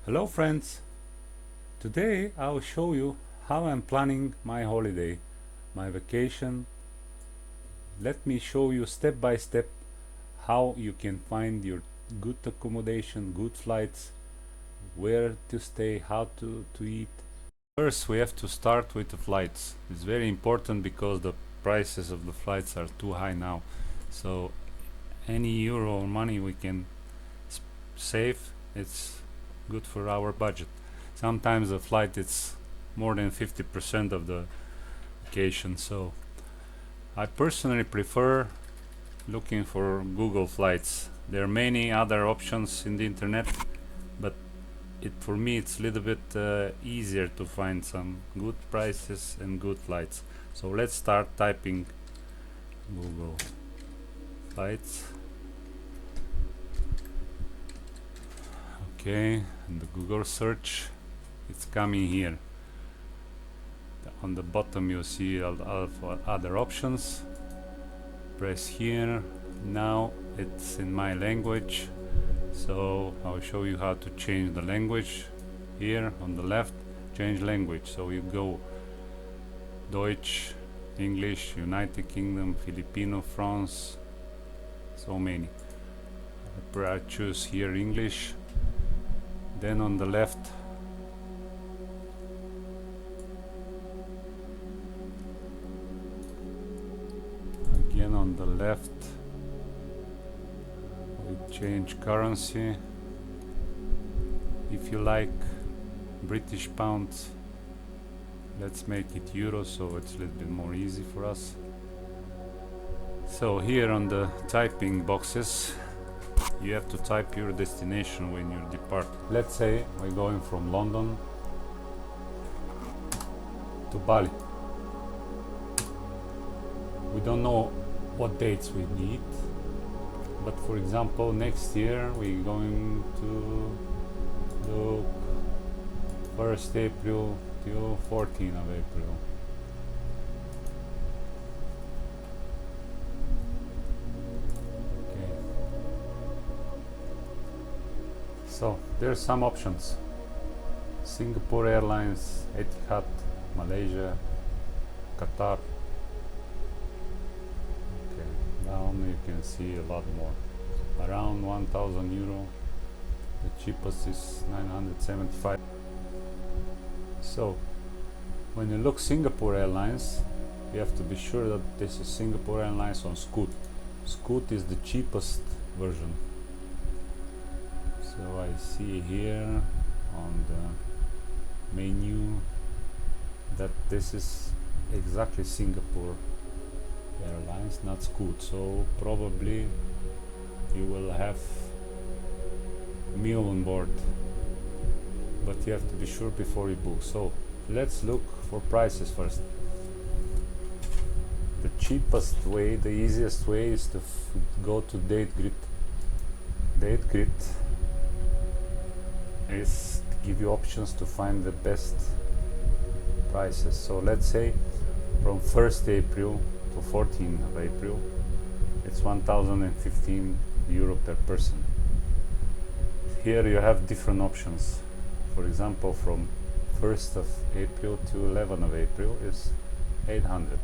Hello friends! Today I'll show you how I'm planning my holiday, my vacation. Let me show you step by step how you can find your good accommodation, good flights, where to stay, how to eat. First we have to start with the flights. It's very important because the prices of the flights are too high now. So any euro or money we can save, it's good for our budget. Sometimes the flight is more than 50% of the vacation, so I personally prefer looking for Google Flights. There are many other options in the internet, but for me it's a little bit easier to find some good prices and good flights. So let's start typing Google Flights. Okay, and the Google search, it's coming here. On the bottom you see other options. Press here. Now it's in my language, so I'll show you how to change the language. Here on the left, change language. So you go Deutsch, English, United Kingdom, Filipino, France, so many. I choose here English. Then on the left, again on the left, we change currency. If you like British pounds, let's make it euro, so it's a little bit more easy for us. So here on the typing boxes, you have to type your destination when you depart. Let's say we're going from London to Bali. We don't know what dates we need, but for example next year we're going to do 1st April till 14th of April. So there's some options: Singapore Airlines, Etihad, Malaysia, Qatar. Okay, down you can see a lot more, around 1,000 euro. The cheapest is 975. So when you look Singapore Airlines, you have to be sure that this is Singapore Airlines on Scoot. Scoot is the cheapest version. So I see here on the menu that this is exactly Singapore Airlines, not Scoot. So probably you will have a meal on board, but you have to be sure before you book. So let's look for prices first. The cheapest way, the easiest way is to go to DateGrid. DateGrid is to give you options to find the best prices. So let's say from 1st April to 14th of April, it's 1,015 euro per person. Here you have different options. For example, from 1st of April to 11th of April is 800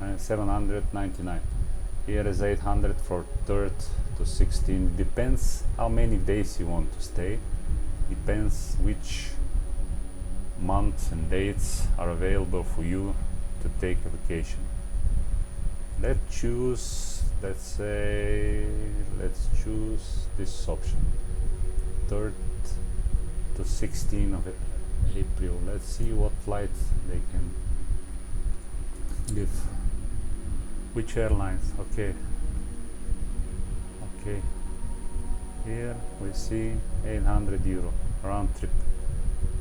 and 799. Here is 800 for 3rd to 16th. Depends how many days you want to stay. Depends which months and dates are available for you to take a vacation. Let's choose, let's choose this option, 3rd to 16th of April. Let's see what flights they can give. Which airlines? Okay. Here we see 800 euro round trip,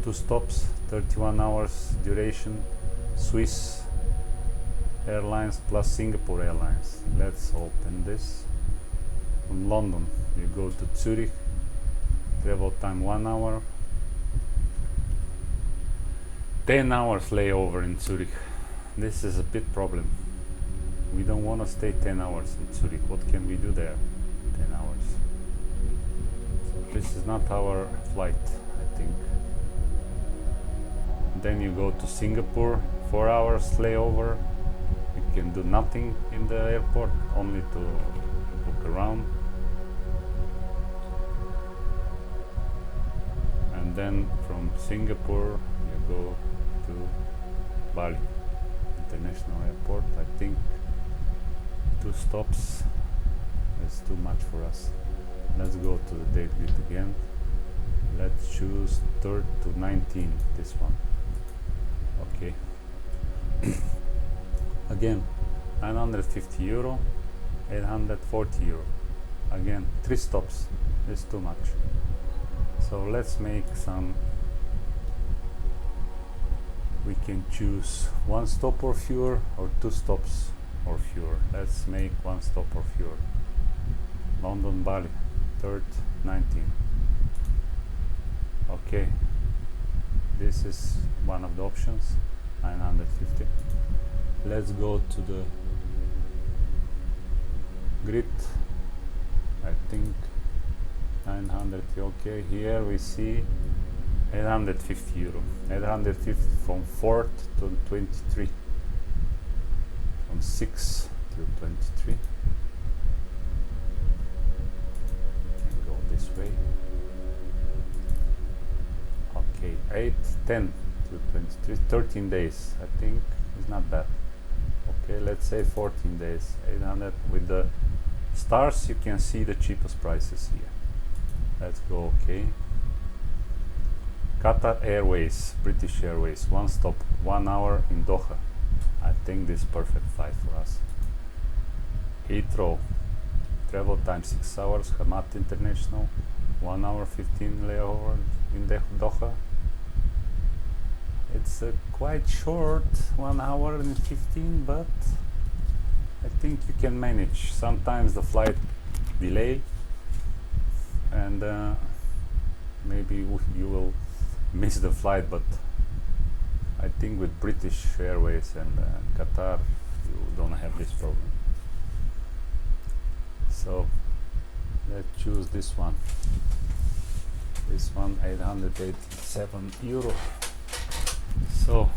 2 stops, 31 hours duration, Swiss Airlines plus Singapore Airlines. Let's open this. From London you go to Zurich, travel time 1 hour, 10 hours layover in Zurich. This is a big problem. We don't want to stay 10 hours in Zurich. What can we do there? 10 hours. So this is not our flight, I think. Then you go to Singapore, 4 hours layover. You can do nothing in the airport, only to look around. And then from Singapore you go to Bali International Airport. I think 2 stops is too much for us. Let's go to the date grid again. Let's choose 3rd to 19th, this one. Okay. Again, 950 euro, 840 euro. Again, 3 stops is too much. So let's make some. We can choose 1 stop or fewer, or 2 stops or fewer. Let's make 1 stop or fewer. London, Bali, 3rd, 19th. Okay, this is one of the options, 950. Let's go to the grid. I think 900. Okay, here we see 850 euro. 850 from 4th to 23. From 6 to 23. And go this way. Okay, 8, 10 to 23. 13 days, I think, is not bad. Okay, let's say 14 days. 800 with the stars. You can see the cheapest prices here. Let's go. Okay. Qatar Airways, British Airways, 1 stop, 1 hour in Doha. I think this is perfect flight for us. Heathrow, travel time 6 hours. Hamad International, 1 hour 15 layover in Doha. It's quite short, 1 hour and 15, but I think you can manage. Sometimes the flight delay, and maybe you will miss the flight, but I think with British Airways and Qatar you don't have this problem. So let's choose this one. This one, 887 euro. So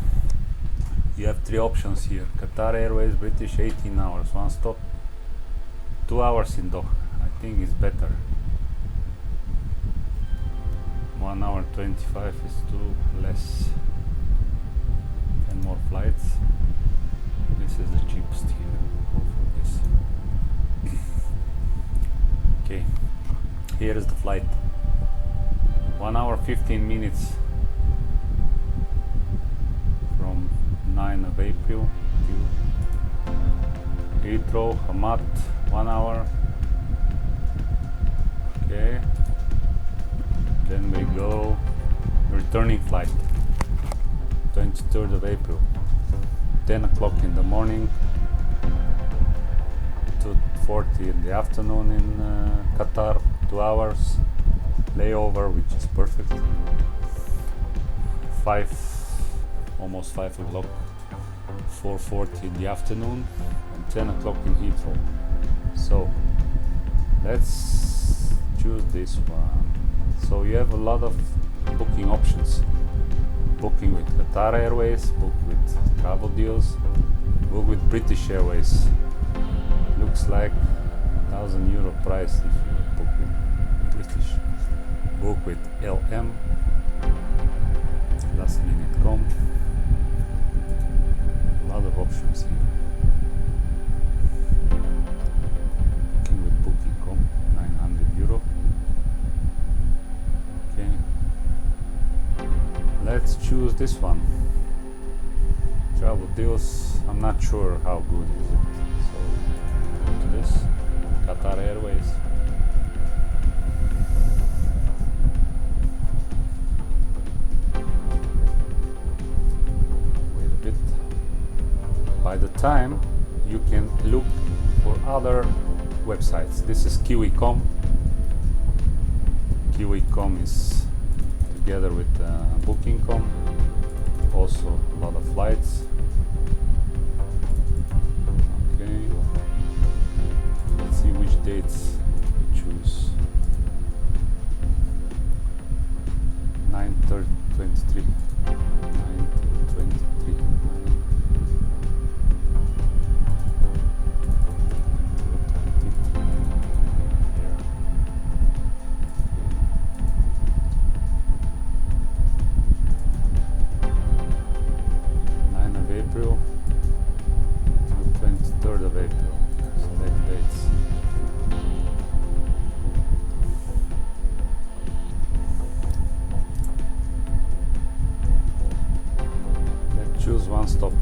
you have 3 options here. Qatar Airways, British, 18 hours, 1 stop, 2 hours in Doha. I think it's better. 1 hour 25 is too less. 10 more flights. This is the cheapest here. Go for this. Okay, here is the flight. 1 hour 15 minutes from 9 of April to Heathrow, Hamad, 1 hour. Okay. Then we go returning flight, 23rd of April, 10 o'clock in the morning to 2:40 in the afternoon in Qatar, 2 hours layover, which is perfect. 5, almost 5 o'clock, 4:40 in the afternoon, and 10 o'clock in Heathrow. So let's choose this one. So you have a lot of booking options. Booking with Qatar Airways, book with travel deals, book with British Airways. Looks like €1,000 price if you book with British. Book with LM, lastminute.com. A lot of options here. Booking with booking.com, €900. Okay, let's choose this one. Travel deals, I'm not sure how good is it. So go to this, Qatar Airways. Wait a bit. By the time you can look for other websites. This is Kiwi.com. Kiwi.com is together with booking.com, also a lot of flights. Okay, let's see which dates we choose. stop.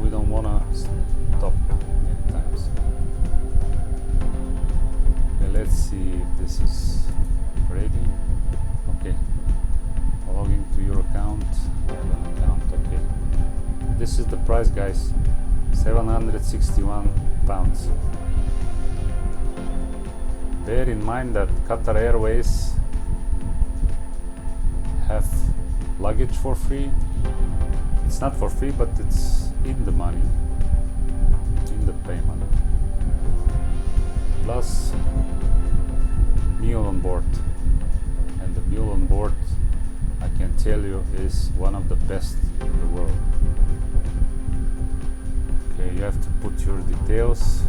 We don't wanna stop many times. Okay, let's see if this is ready. Okay, logging to your account. I have an account. Okay, this is the price, guys. 761 pounds. Bear in mind that Qatar Airways have luggage for free. It's not for free, but it's in the money, in the payment. Plus meal on board. And the meal on board, I can tell you, is one of the best in the world. Okay, you have to put your details.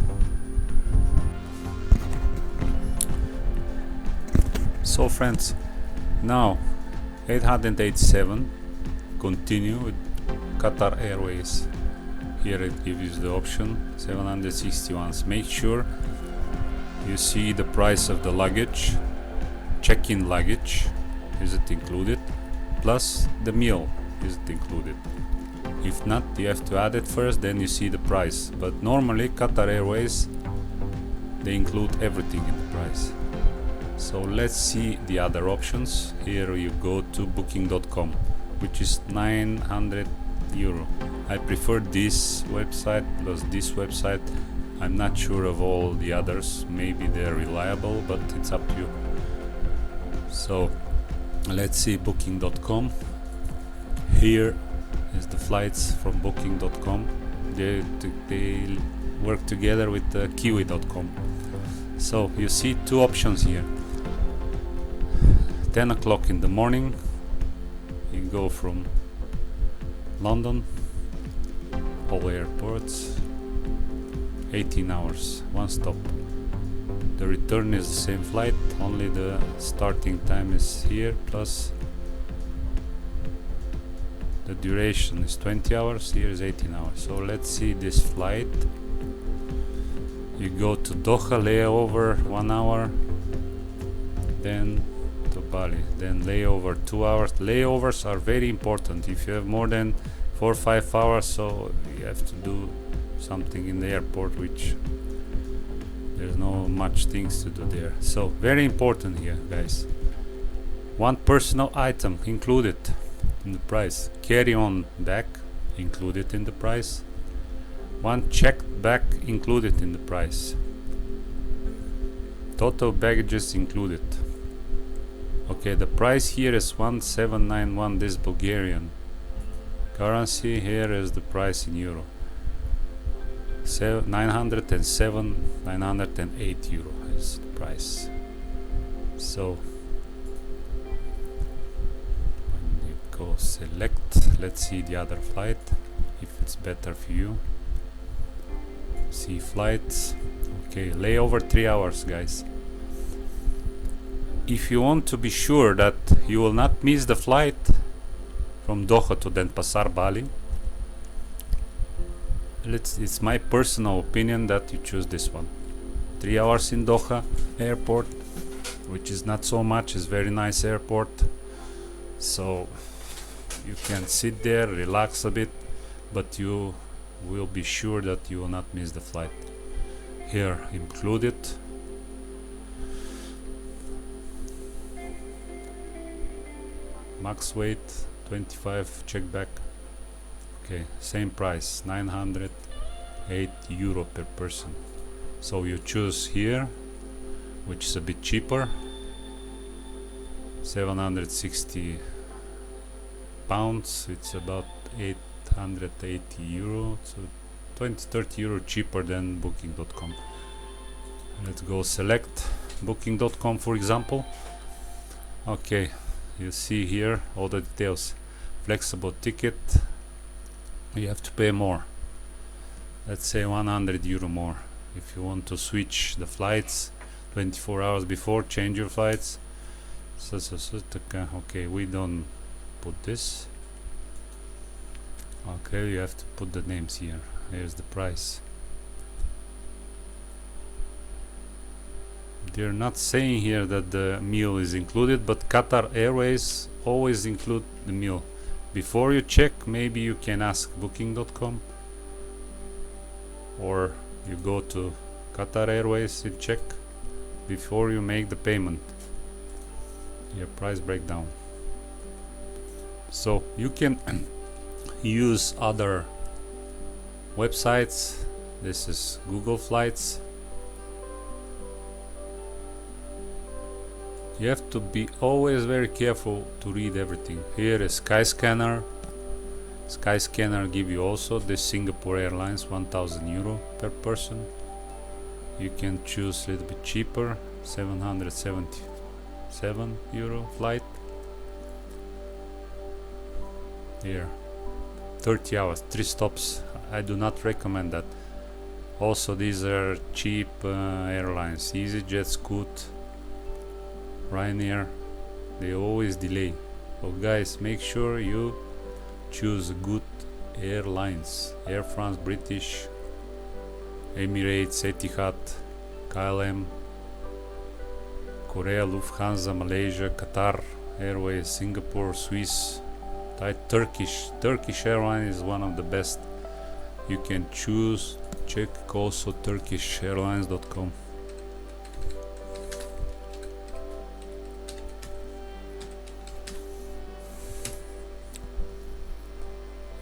So friends, now 887, continue with Qatar Airways. Here it gives you the option 761. Make sure you see the price of the luggage, check-in luggage, is it included, plus the meal, is it included. If not, you have to add it first, then you see the price. But normally Qatar Airways, they include everything in the price. So let's see the other options. Here you go to booking.com, which is 900 euro. I prefer this website plus this website. I'm not sure of all the others. Maybe they're reliable, but it's up to you. So let's see booking.com. Here is the flights from booking.com. They work together with kiwi.com. So you see two options here. 10 o'clock in the morning, you go from London, all airports, 18 hours, one stop. The return is the same flight, only the starting time is here, plus the duration is 20 hours, here is 18 hours. So let's see this flight. You go to Doha, layover 1 hour, then to Bali, then layover 2 hours. Layovers are very important. If you have more than 4 or 5 hours, so you have to do something in the airport, which there's no much things to do there. So very important here, guys. One personal item included in the price. Carry-on bag included in the price. One checked bag included in the price. Total baggages included. Okay, the price here is 1791, this Bulgarian currency. Here is the price in euro. 907, 908 euro is the price. So when you go select, let's see the other flight, if it's better for you. See flights. Okay, layover 3 hours, guys. If you want to be sure that you will not miss the flight from Doha to Denpasar, Bali, it's my personal opinion that you choose this one. 3 hours in Doha airport, which is not so much, is very nice airport. So you can sit there, relax a bit, but you will be sure that you will not miss the flight. Here included. Max weight 25, check back. Okay, same price, 908 euro per person. So you choose here, which is a bit cheaper, 760 pounds. It's about 880 euro, so 20-30 euro cheaper than booking.com. Let's go select booking.com, for example. Okay, you see here all the details. Flexible ticket, you have to pay more, let's say 100 euro more. If you want to switch the flights 24 hours before, change your flights. Okay, we don't put this. Okay, you have to put the names here. Here's the price. They're not saying here that the meal is included, but Qatar Airways always include the meal. before you check, maybe you can ask booking.com, or you go to Qatar Airways and check before you make the payment. Your price breakdown. So you can use other websites. This is Google Flights. You have to be always very careful to read everything. Here is Skyscanner. Skyscanner give you also the Singapore Airlines, €1,000 per person. You can choose a little bit cheaper, €777 flight. Here, 30 hours, 3 stops. I do not recommend that. Also, these are cheap airlines, EasyJet, Scoot, Ryanair. They always delay. So guys, make sure you choose good airlines. Air France, British, Emirates, Etihad, KLM, Korea, Lufthansa, Malaysia, Qatar Airways, Singapore, Swiss, Turkish Airlines is one of the best you can choose. Check also turkishairlines.com.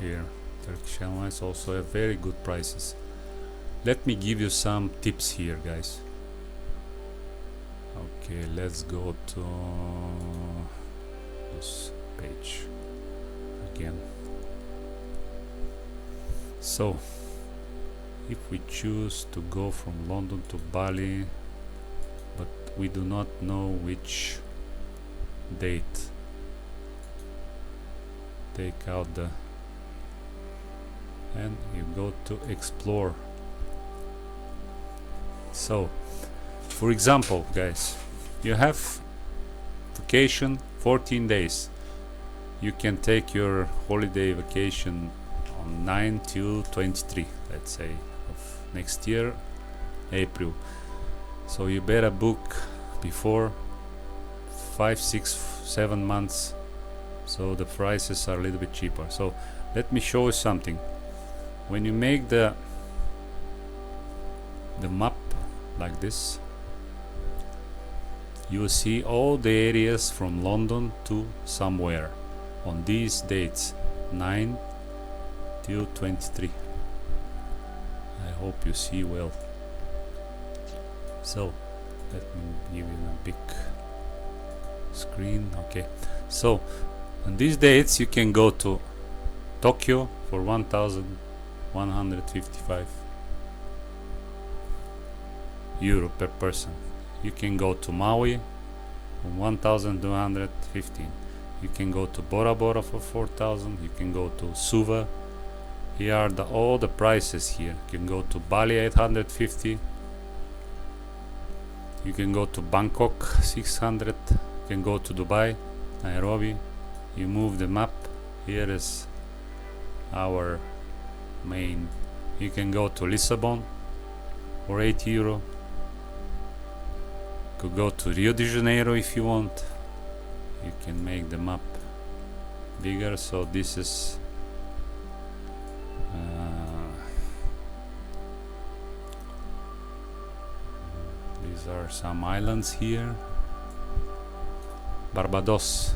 Here, Turkish Airlines also have very good prices. Let me give you some tips here, guys. Okay, let's go to this page again. So, if we choose to go from London to Bali, but we do not know which date, take out the and you go to explore. So, for example, guys, you have vacation 14 days. You can take your holiday vacation on 9 till 23, let's say, of next year, April. So you better book before 5, 6, 7 months, so the prices are a little bit cheaper. So let me show you something. When you make the map like this, you will see all the areas from London to somewhere on these dates, 9 till 23. I hope you see well. So let me give you a big screen. Okay, so on these dates you can go to Tokyo for 1,155 euro per person. You can go to Maui for 1,215. You can go to Bora Bora for 4,000. You can go to Suva. Here are all the prices here. You can go to Bali 850. You can go to Bangkok 600. You can go to Dubai, Nairobi. You move the map. Here is our main. You can go to Lisbon for 8 euro. Could go to Rio de Janeiro if you want. You can make the map bigger. So this is these are some islands here. Barbados.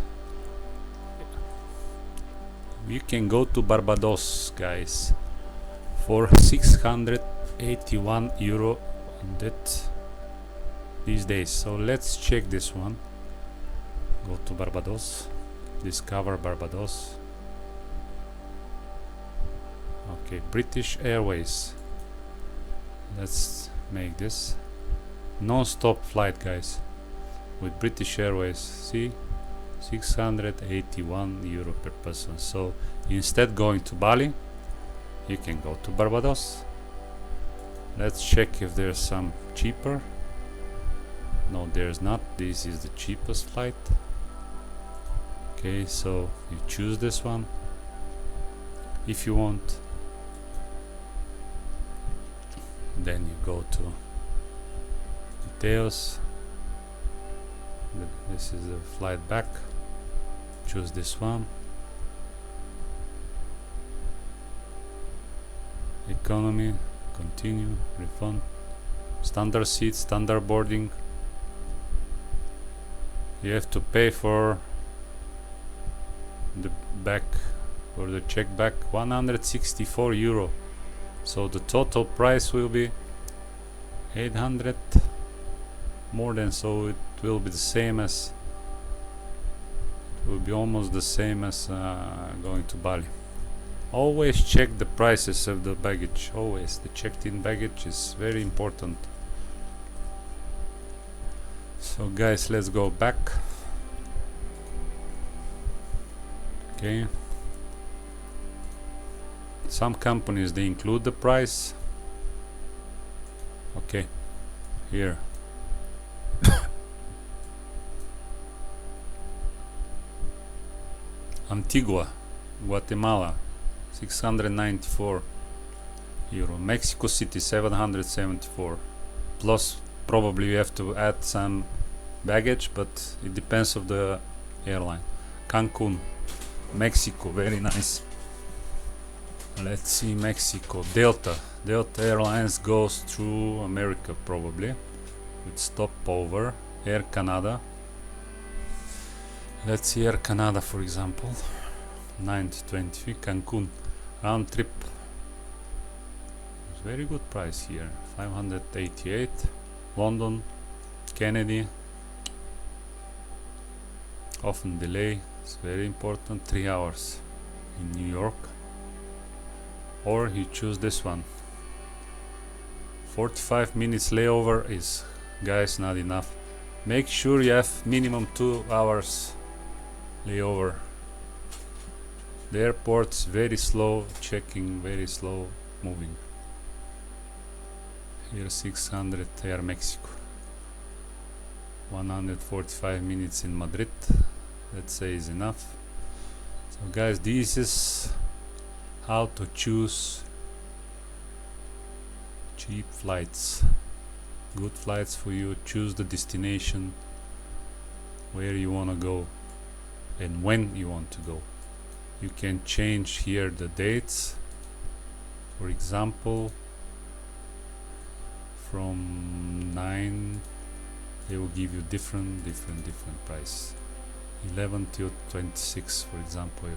You can go to Barbados, guys, for 681 euro on that these days. So let's check this one. Go to Barbados, discover Barbados. Okay, British Airways. Let's make this non-stop flight, guys, with British Airways. See, 681 euro per person. So instead going to Bali, you can go to Barbados. Let's check if there's some cheaper. No, there's not. This is the cheapest flight. Okay, so you choose this one if you want. Then you go to details. This is the flight back. Choose this one. economy, continue, refund, standard seat, standard boarding. You have to pay for the back, or the check back, 164 euro. So the total price will be 800 more than, so it will be the same as, it will be almost the same as going to Bali. Always check the prices of the baggage. Always, the checked in baggage is very important. So guys, let's go back. Okay, some companies, they include the price. Okay, here Antigua, Guatemala, 694 euro. Mexico City, 774, plus probably you have to add some baggage, but it depends of the airline. Cancun, Mexico, very nice. Let's see, Mexico, Delta Airlines goes through America probably with stopover. Air Canada, let's see, Air Canada for example, 920. Cancun round trip, it's very good price here, 588. London, Kennedy, often delay, it's very important, 3 hours. In New York, or you choose this one, 45 minutes layover is, guys, not enough. Make sure you have minimum 2 hours layover. The airport's very slow checking, very slow moving. Here 600 Air Mexico, 145 minutes in Madrid, let's say is enough. So guys, this is how to choose cheap flights, good flights for you. Choose the destination, where you want to go and when you want to go. You can change here the dates. For example, from 9 they will give you different price. 11 till 26 for example,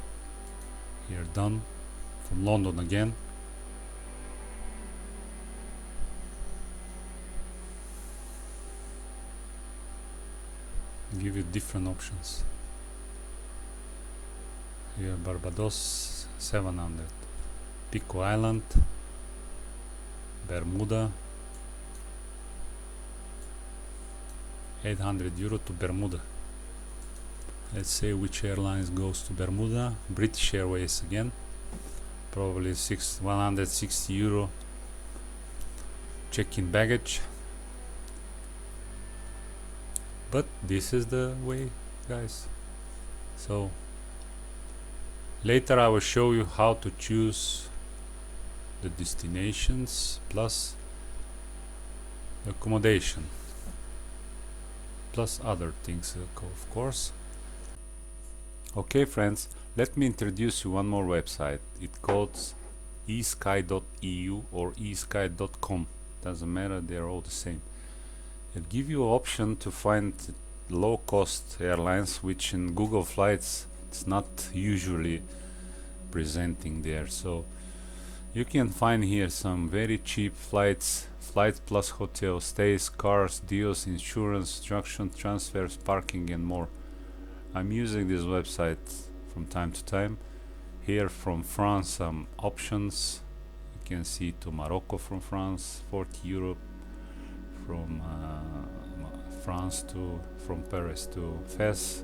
here done. From London again, give you different options. Here Barbados, 700. Pico Island, Bermuda, 800 euro to Bermuda. Let's say which airlines goes to Bermuda. British Airways again, probably 160 euro check-in baggage. But this is the way, guys. So later I will show you how to choose the destinations plus accommodation plus other things, of course. Okay friends, let me introduce you one more website. It calls esky.eu or esky.com. Doesn't matter, they're all the same. It gives you option to find low cost airlines, which in Google Flights it's not usually presenting there. So you can find here some very cheap flights plus hotel stays, cars, deals, insurance, instruction, transfers, parking and more. I'm using this website from time to time. Here from France, some options. You can see to Morocco from France, 40 euro. From France to, from Paris to Fez.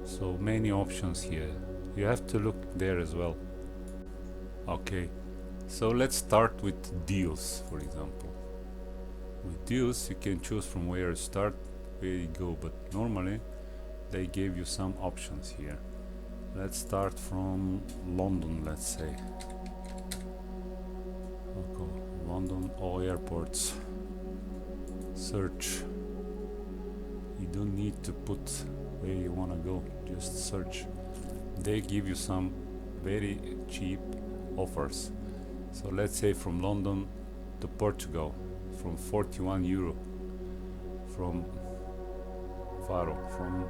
So many options here. You have to look there as well. Okay, so let's start with deals, for example. With deals, you can choose from where to start, where you go, but normally they gave you some options here. Let's start from London, let's say. I'll go London, all airports. Search. You don't need to put where you want to go, just search. They give you some very cheap offers. So let's say from London to Portugal, from 41 euro. From Faro, from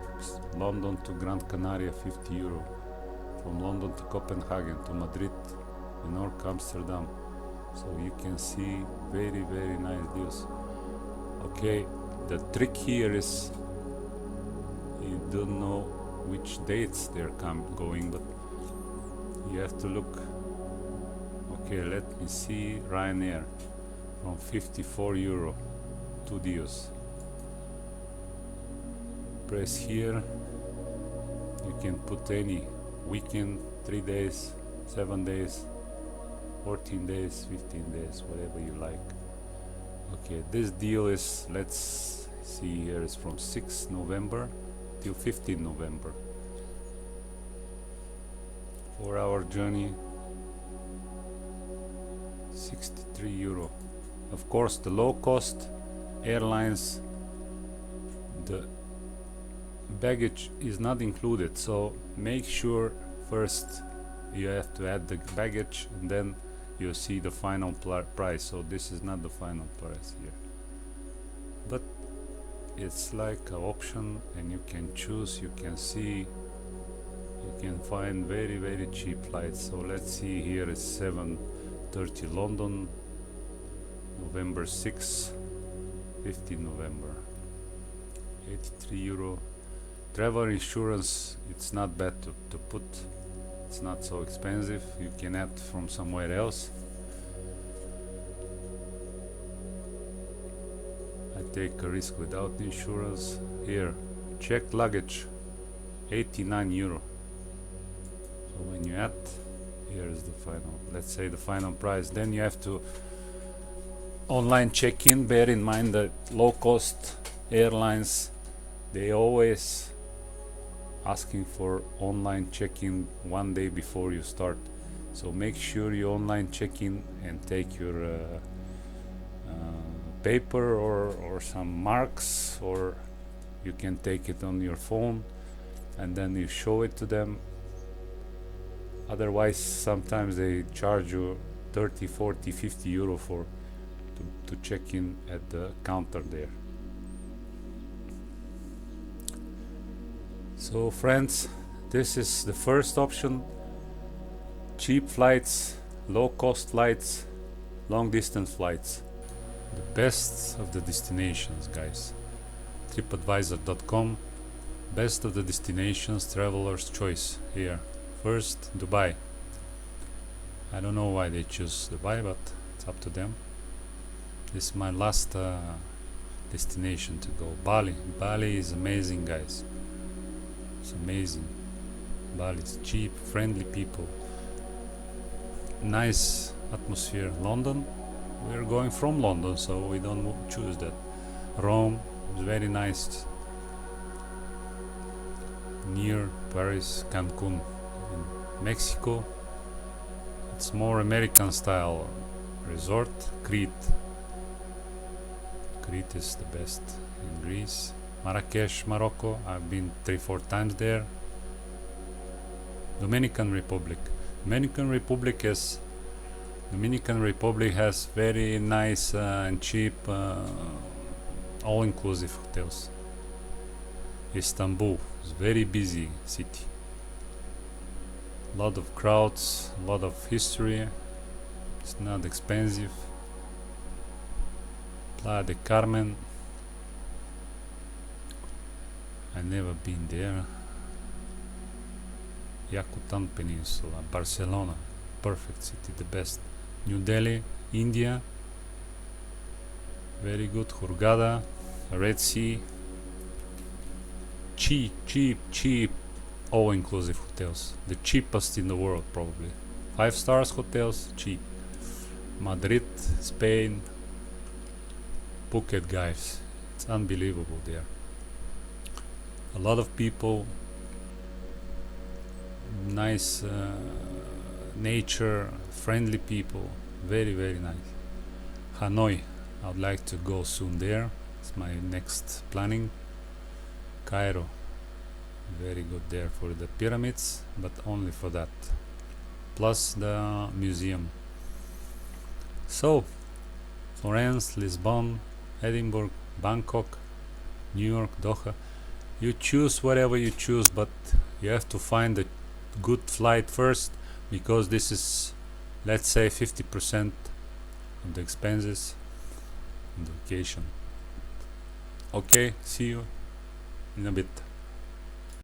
London to Gran Canaria, 50 euro. From London to Copenhagen, to Madrid, New York, Amsterdam. So you can see very nice deals. Okay, the trick here is you don't know which dates they're going, but you have to look. Okay, let me see. Ryanair from 54 euro, 2 deals. Press here, you can put any weekend, 3 days, 7 days, 14 days, 15 days, whatever you like. Okay, this deal is, let's see here, is from 6 November till 15 November. 4-hour journey, 63 euro. Of course, the low cost airlines, the baggage is not included, so make sure first you have to add the baggage and then you see the final price. So this is not the final price here, but it's like an option and you can choose, you can see, you can find very cheap flights. So let's see, here is 7:30 London, November 6, 15 November, 83 euro. Travel insurance, it's not bad to put, it's not so expensive, you can add from somewhere else. I take a risk without insurance. Here, checked luggage, 89 euro. So when you add, here is the final, let's say the final price. Then you have to online check-in. Bear in mind that low cost airlines, they always asking for online check-in 1 day before you start. So make sure you online check-in and take your paper or some marks, or you can take it on your phone and then you show it to them. Otherwise, sometimes they charge you 30, 40, 50 euro to check in at the counter there. So friends, this is the first option: cheap flights, low cost flights, long distance flights. The best of the destinations, guys. TripAdvisor.com, best of the destinations, traveler's choice. Here, first Dubai. I don't know why they choose Dubai, but it's up to them. This is my last destination to go. Bali. Bali is amazing, guys. It's amazing. Bali is cheap, friendly people, nice atmosphere. London, we're going from London, so we don't choose that. Rome is very nice, near Paris. Cancun. In Mexico, it's more American style resort. Crete is the best. In Greece, Marrakesh, Morocco, I've been 3-4 times there. Dominican Republic has very nice and cheap all-inclusive hotels. Istanbul is very busy city, lot of crowds, lot of history, it's not expensive. Playa de Carmen, I've never been there. Yucatan Peninsula, Barcelona, perfect city, the best. New Delhi, India, very good. Hurghada, Red Sea, cheap all-inclusive hotels, the cheapest in the world probably. 5 stars hotels, cheap. Madrid, Spain, Phuket, guys, it's unbelievable there. A lot of people, nice nature, friendly people, very nice. Hanoi, I would like to go soon there, it's my next planning. Cairo, very good there for the pyramids, but only for that, plus the museum. So, Florence, Lisbon, Edinburgh, Bangkok, New York, Doha. You choose whatever you choose, but you have to find a good flight first, because this is, let's say, 50% of the expenses on the vacation. Okay, see you in a bit.